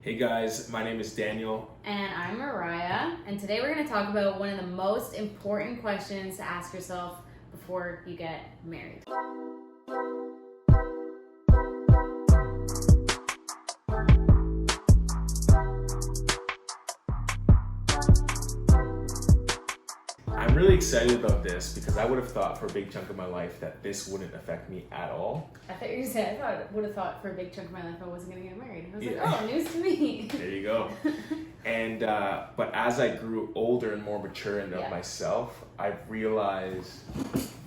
Hey guys, my name is Daniel. And I'm Mariah, and today we're going to talk about one of the most important questions to ask yourself before you get married. I'm really excited about this because I would have thought for a big chunk of my life that this wouldn't affect me at all. I thought you were going to say, I would have thought for a big chunk of my life I wasn't going to get married. I was Yeah. like, oh, news to me. There you go. And but as I grew older and more mature in of Yeah. myself, I've realized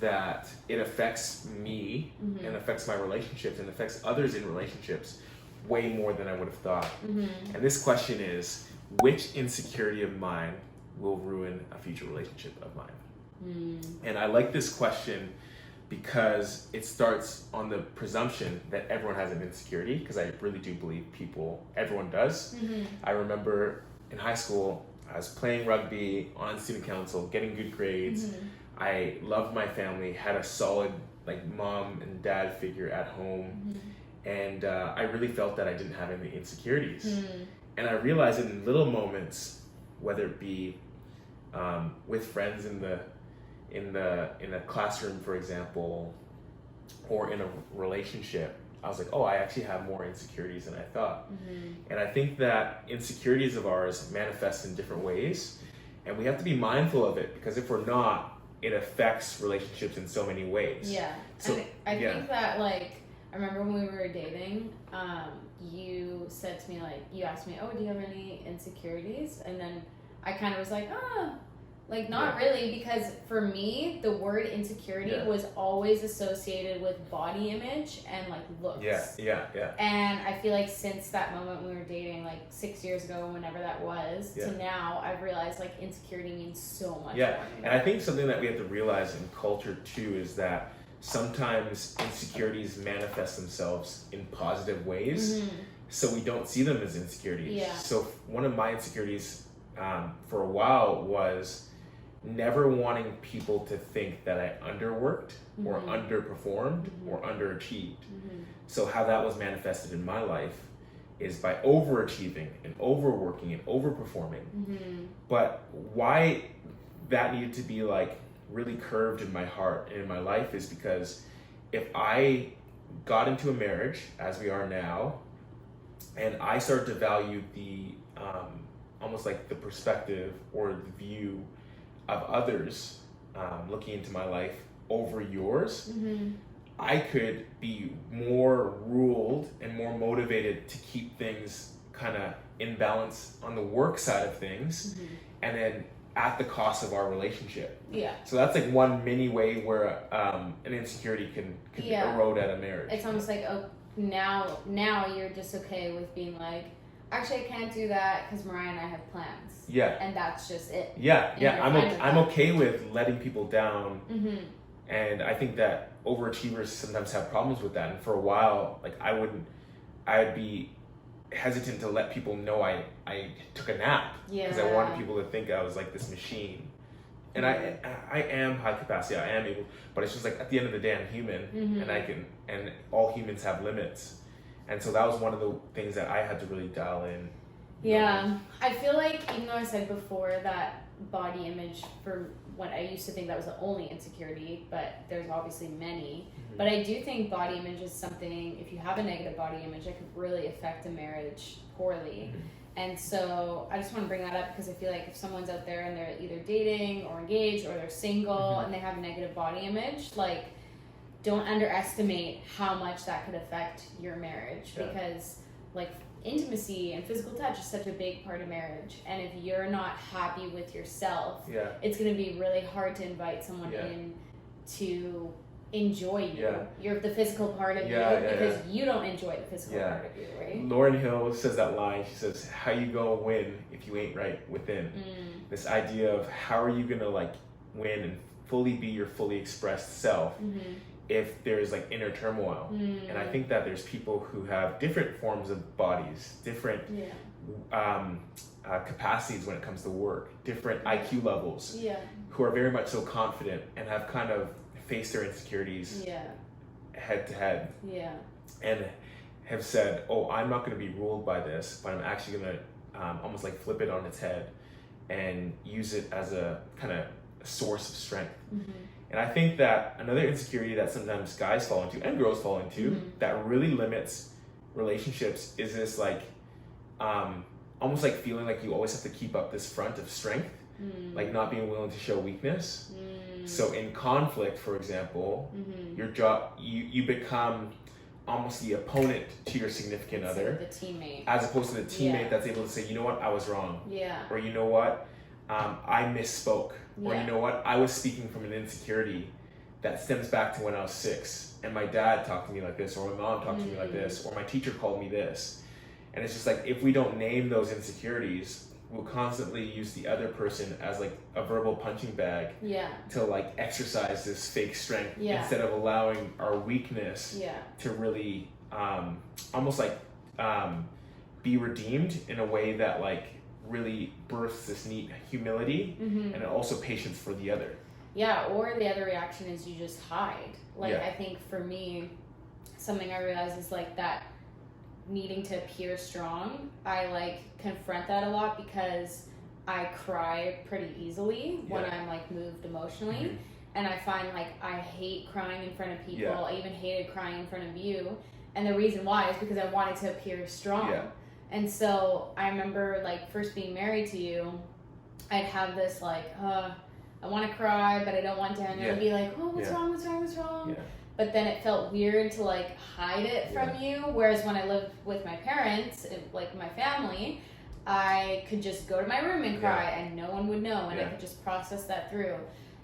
that it affects me and affects my relationships and affects others in relationships way more than I would have thought. And this question is, which insecurity of mine will ruin a future relationship of mine? And I like this question because it starts on the presumption that everyone has an insecurity, because I really do believe everyone does. I remember in high school, I was playing rugby, on student council, getting good grades. I loved my family, had a solid mom and dad figure at home, and I really felt that I didn't have any insecurities. And I realized in little moments, whether it be with friends in a classroom, for example, or in a relationship, I was like, oh, I actually have more insecurities than I thought. And I think that insecurities of ours manifest in different ways, and we have to be mindful of it, because if we're not, it affects relationships in so many ways. Yeah. So, and I think that, I remember when we were dating, you said to me, you asked me, oh, do you have any insecurities? And then I kind of was like, not really, because for me, the word insecurity was always associated with body image and looks. Yeah. And I feel like since that moment we were dating, 6 years ago, whenever that was, to now, I've realized insecurity means so much more. And I think something that we have to realize in culture too is that sometimes insecurities manifest themselves in positive ways, so we don't see them as insecurities. Yeah. So one of my insecurities for a while was never wanting people to think that I underworked or underperformed or underachieved. So how that was manifested in my life is by overachieving and overworking and overperforming. But why that needed to be really curved in my heart and in my life is because if I got into a marriage, as we are now, and I started to value the almost the perspective or the view of others looking into my life over yours, I could be more ruled and more motivated to keep things kind of in balance on the work side of things, and then at the cost of our relationship. So that's one mini way where an insecurity can erode at a marriage. It's almost now you're just okay with being actually I can't do that because Mariah and I have plans. And that's just it. I'm okay with letting people down. And I think that overachievers sometimes have problems with that. And for a while, I'd be hesitant to let people know I took a nap, because I wanted people to think I was this machine. And I am high capacity, I am able, but it's just at the end of the day, I'm human, and all humans have limits. And so that was one of the things that I had to really dial in. I feel even though I said before that body image, for what I used to think that was the only insecurity, but there's obviously many. But I do think body image is something, if you have a negative body image, that could really affect a marriage poorly. And so I just want to bring that up because I feel if someone's out there and they're either dating or engaged or they're single and they have a negative body image, don't underestimate how much that could affect your marriage, because intimacy and physical touch is such a big part of marriage, and if you're not happy with yourself, it's going to be really hard to invite someone in to enjoy you. You're the physical part of you, because you don't enjoy the physical part of you, right? Lauryn Hill says that line. She says, how you gonna win if you ain't right within? This idea of how are you gonna win and fully be your fully expressed self if there's inner turmoil. And I think that there's people who have different forms of bodies, different capacities when it comes to work, different IQ levels, who are very much so confident and have kind of faced their insecurities head to head, and have said, oh, I'm not going to be ruled by this, but I'm actually going to almost like flip it on its head and use it as a kind of source of strength. Mm-hmm. And I think that another insecurity that sometimes guys fall into and girls fall into Mm-hmm. that really limits relationships is this like almost like feeling like you always have to keep up this front of strength, like not being willing to show weakness. So in conflict, for example, your job, you become almost the opponent to your significant other, the teammate, as opposed to the teammate that's able to say, you know what, I was wrong, or you know what, I misspoke, or you know what, I was speaking from an insecurity that stems back to when I was 6, and my dad talked to me like this, or my mom talked to me like this, or my teacher called me this. And it's just like, if we don't name those insecurities, we'll constantly use the other person as like a verbal punching bag to like exercise this fake strength instead of allowing our weakness to really almost like be redeemed in a way that like really births this neat humility and also patience for the other. Yeah, or the other reaction is you just hide. Like I think for me, something I realized is like that needing to appear strong, I like confront that a lot because I cry pretty easily when I'm like moved emotionally, and I find like I hate crying in front of people. I even hated crying in front of you, and the reason why is because I wanted to appear strong. And so I remember like first being married to you, I'd have this like I want to cry but I don't want to, and I'd be like, oh, what's wrong? But then it felt weird to like hide it from you. Whereas when I lived with my parents, like my family, I could just go to my room and cry and no one would know, and I could just process that through.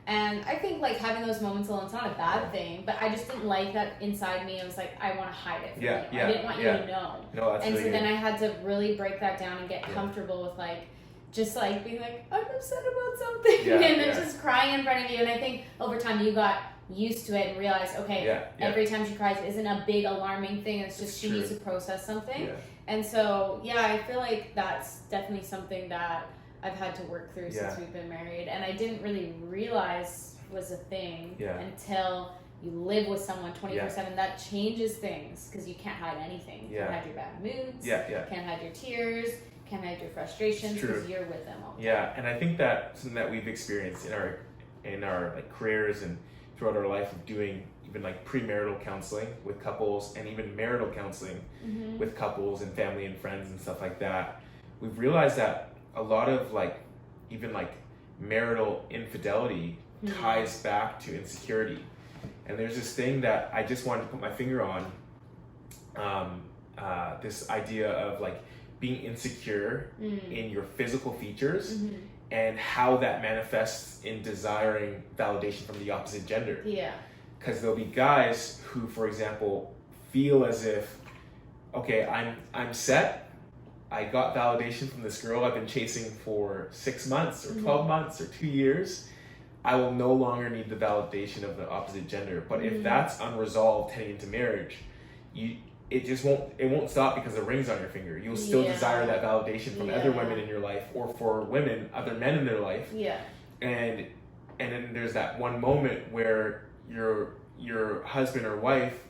And I think like having those moments alone, it's not a bad thing, but I just didn't like that inside me. I was like, I want to hide it from you. I didn't want you to know. No, that's and really so then good. I had to really break that down and get comfortable with like, just like being like, I'm upset about something, and then just crying in front of you. And I think over time you got used to it and realized, okay, every time she cries isn't a big alarming thing. It's just she needs to process something. And so, I feel like that's definitely something that I've had to work through since we've been married. And I didn't really realize was a thing until you live with someone 24/7. That changes things because you can't hide anything. You can't hide your bad moods. Can't hide your tears. Can't hide your frustrations because you're with them all the time. And I think that something that we've experienced in our like careers and throughout our life of doing even like premarital counseling with couples and even marital counseling with couples and family and friends and stuff like that, we've realized that a lot of like even like marital infidelity ties back to insecurity. And there's this thing that I just wanted to put my finger on, this idea of like being insecure in your physical features and how that manifests in desiring validation from the opposite gender. Because there'll be guys who, for example, feel as if, okay, I'm set. I got validation from this girl I've been chasing for 6 months or 12 months or 2 years. I will no longer need the validation of the opposite gender. But if that's unresolved heading into marriage, it won't stop because the ring's on your finger. You'll still desire that validation from other women in your life, or for women, other men in their life. And then there's that one moment where your husband or wife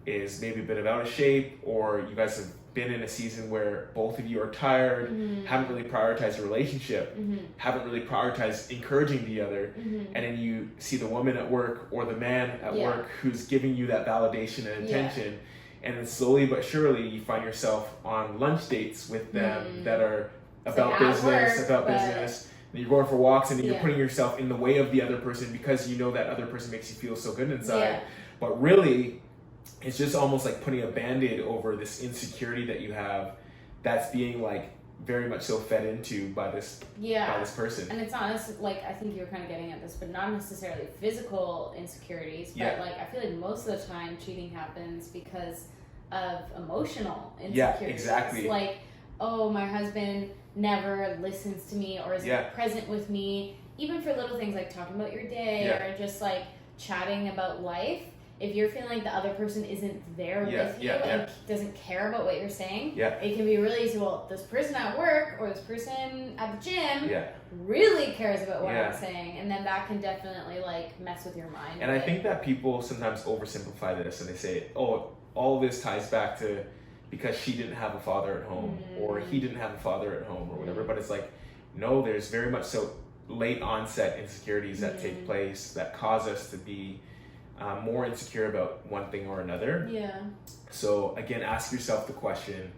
is maybe a bit of out of shape, or you guys have been in a season where both of you are tired, haven't really prioritized the relationship, haven't really prioritized encouraging the other, and then you see the woman at work or the man at work who's giving you that validation and attention. And then slowly but surely you find yourself on lunch dates with them that are about business. And you're going for walks and you're putting yourself in the way of the other person because you know that other person makes you feel so good inside. But really, it's just almost like putting a Band-Aid over this insecurity that you have that's being like very much so fed into by this person. And it's not like, I think you were kind of getting at this, but not necessarily physical insecurities, but like I feel like most of the time cheating happens because of emotional insecurities. Like, oh, my husband never listens to me or isn't present with me, even for little things like talking about your day or just like chatting about life. If you're feeling like the other person isn't there with you and doesn't care about what you're saying, it can be really easy. Well, this person at work or this person at the gym really cares about what I'm saying, and then that can definitely like mess with your mind. And I think that people sometimes oversimplify this and they say, "Oh, all this ties back to because she didn't have a father at home or he didn't have a father at home or whatever. But it's like, no, there's very much so late onset insecurities that take place that cause us to be more insecure about one thing or another. Yeah. So again, ask yourself the question,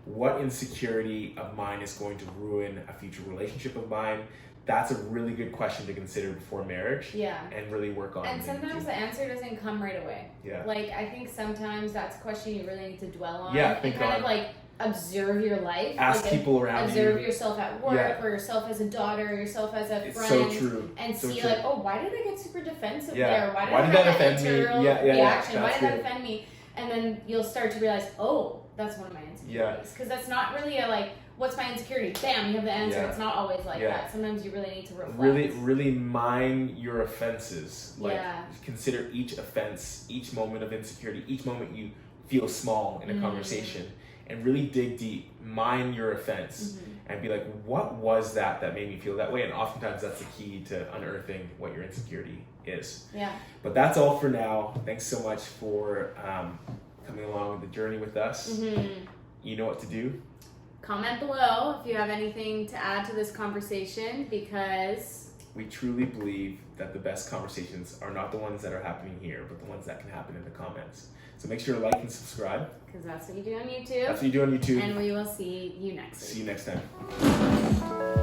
what insecurity of mine is going to ruin a future relationship of mine? That's a really good question to consider before marriage. Yeah. And really work on. And sometimes the answer doesn't come right away. Yeah. Like, I think sometimes that's a question you really need to dwell on. Yeah, and think kind on. of like observe your life. Ask like, people around observe you. yourself at work or yourself as a daughter, yourself as a It's friend. so true. And So see true. like, oh, why did I get super defensive Yeah. there? Why Why did did I that have that offend me? internal Yeah, reaction? Why that's did that good. offend me? And then you'll start to realize, oh, that's one of my insecurities. Because that's not really a like, what's my insecurity? Bam, you have the answer. Yeah. It's not always like Yeah. that. Sometimes you really need to reflect. Really mine your offenses. Like, Yeah. consider each offense, each moment of insecurity, each moment you feel small in a conversation, and really dig deep, mine your offense, and be like, what was that made me feel that way? And oftentimes that's the key to unearthing what your insecurity is. Yeah. But that's all for now. Thanks so much for coming along the journey with us. You know what to do. Comment below if you have anything to add to this conversation, because We truly believe that the best conversations are not the ones that are happening here, but the ones that can happen in the comments. So make sure to like and subscribe. that's what you do on YouTube. That's what you do on YouTube. And we will see you next week. See you next time.